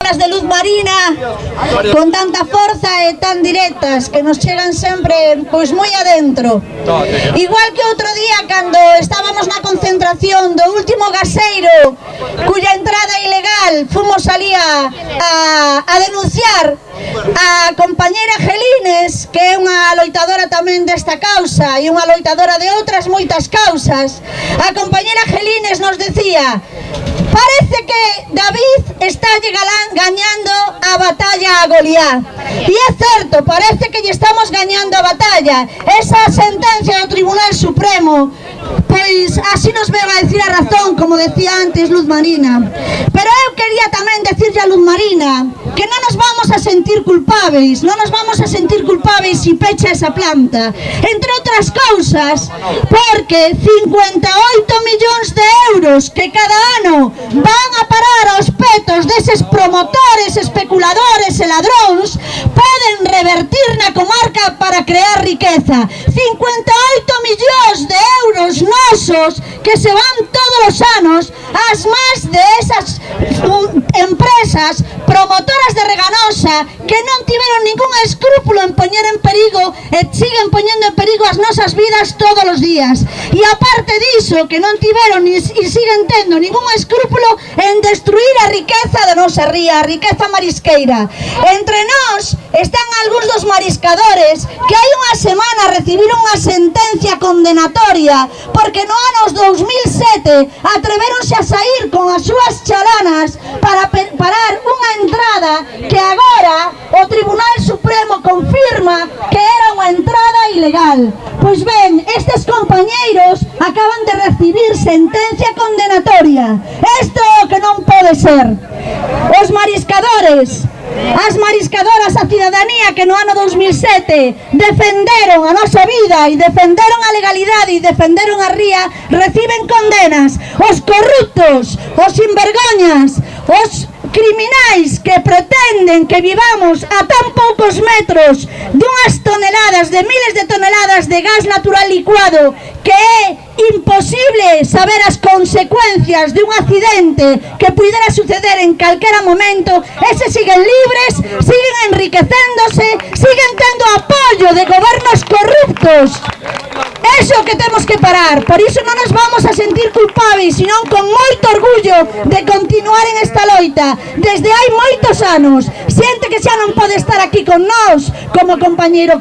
palabras de Luz Marina con tanta forza e tan directas que nos chegan sempre pois moi adentro. Igual que outro día cando estábamos na concentración do último gaseiro cuya entrada ilegal fomos ali a denunciar a compañera Gelines, que é unha loitadora tamén desta causa e unha loitadora de outras moitas causas. A compañera Gelines nos decía: parece que David está gañando a batalla a Goliat. E é certo, parece que lle estamos gañando a batalla. Esa sentencia do Tribunal Supremo, pois así nos veo a decir a razón, como decía antes Luz Marina. Pero eu quería tamén decirlle a Luz Marina que non nos vamos a sentir culpáveis, non nos vamos a sentir culpáveis se pecha esa planta, entre outras cousas porque 58 millóns de euros que cada ano van a parar aos petos deses promotores, especuladores e ladróns poden revertir na comarca para crear riqueza. 58 millóns de euros nosos que se van todos os anos ás más de esas empresas promotoras de Reganosa que non tiveron ningún escrúpulo en poñer en perigo e siguen poñendo en perigo as nosas vidas todos os días. E aparte diso, que non tiveron e siguen tendo ningún escrúpulo en destruir a riqueza da nosa ría, a riqueza marisqueira. Entre nós están algúns dos mariscadores que hai unha semana recibiron unha sentencia condenatoria porque no anos 2007 atreveronse a sair con as súas chalanas para parar unha entrada que agora o Tribunal Supremo confirma que era unha entrada ilegal. Pois ben, estes compañeiros acaban de recibir sentencia condenatoria. Isto é o que non pode ser. Os mariscadores, as mariscadoras, a cidadanía que no ano 2007 defenderon a nosa vida e defenderon a legalidade e defenderon a ría, reciben condenas. Os corruptos, os sinvergoñas, os criminais que pretenden que vivamos a tan poucos metros dunhas toneladas, de miles de toneladas de gas natural licuado, que é imposible saber as consecuencias de un accidente que pudera suceder en calquera momento. Eses siguen libres, siguen enriquecéndose, siguen tendo apoio de gobernos corruptos. Eso que temos que parar. Por iso non nos vamos a sentir culpables, senón con moito orgullo de continuar en esta loita desde hai moitos anos. Xente que xa non pode estar aquí con nós, como o compañeiro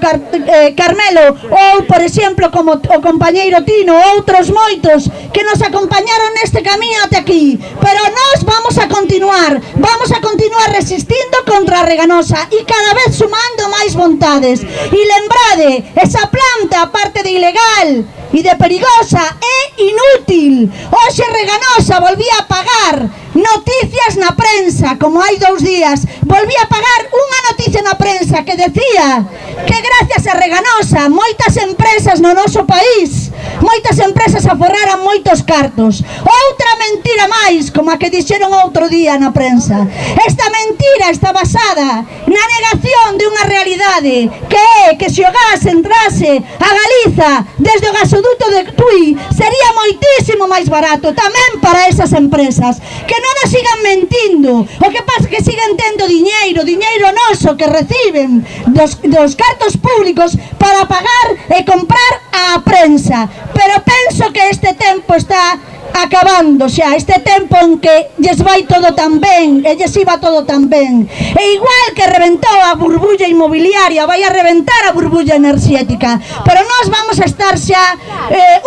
Carmelo, ou, por exemplo, como o compañeiro Tino, outros moitos que nos acompañaron neste camiño até aquí. Pero nós vamos a continuar resistindo contra a Reganosa e cada vez sumando máis vontades. E lembrade, esa planta, aparte de ilegal e de perigosa, é inútil. Hoxe Reganosa volvía a pagar noticias na prensa, como hai 2 días, volvía a pagar unha noticia na prensa que decía que gracias a Reganosa moitas empresas no noso país, moitas empresas aforraran moitos cartos. Outra mentira máis, como a que dixeron outro día na prensa. Esta mentira está basada na negación de unha realidade, que é que se o gas entrase a Galiza desde o gasoduto de Tui sería moitísimo máis barato tamén para esas empresas. Que non nos sigan mentindo. O que pasa é que siguen tendo diñeiro noso que reciben dos cartos públicos para pagar e comprar a prensa. Pero penso que este tempo está acabando xa, este tempo en que lles vai todo tan ben, e lles iba todo tan ben. E igual que reventou a burbulla inmobiliaria, vai a reventar a burbulla enerxética. Pero nós vamos a estar xa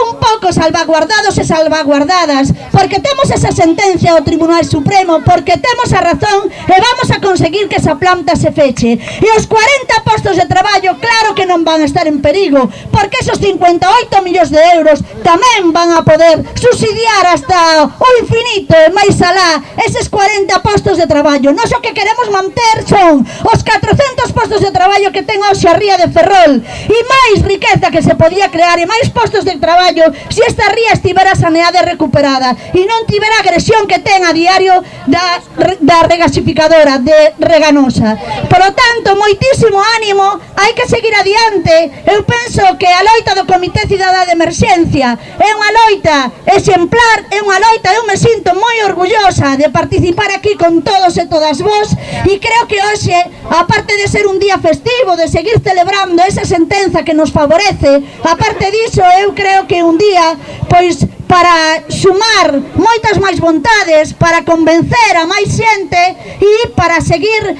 un pouco salvaguardados e salvaguardadas, porque temos esa sentencia do Tribunal Supremo, porque temos a razón e vamos a conseguir que esa planta se feche. E os 40 postos de traballo claro que non van a estar en perigo, porque esos 58 millóns de euros tamén van a poder subsidiar hasta o infinito e máis alá eses 40 postos de traballo. Nós o que queremos manter son os 400 postos de traballo que ten hoxe a ría de Ferrol e máis riqueza que se podía crear e máis postos de traballo se esta ría estivera saneada e recuperada e non tivera a agresión que ten a diario da regasificadora de Reganosa. Por lo tanto, moitísimo ánimo, hai que seguir adiante. Eu penso que a loita do Comité Cidadá de Emerxencia é unha loita exemplar Popular é unha loita, eu me sinto moi orgullosa de participar aquí con todos e todas vos, e creo que hoxe, aparte de ser un día festivo, de seguir celebrando esa sentenza que nos favorece, aparte diso, eu creo que un día, pois, para sumar moitas máis vontades, para convencer a máis xente e para seguir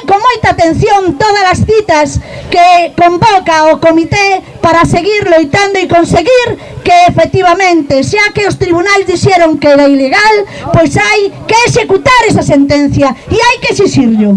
con moita atención todas as citas que convoca o comité para seguir loitando e conseguir que efectivamente, xa que os tribunais dixeron que era ilegal, pois hai que executar esa sentencia e hai que exixirlo.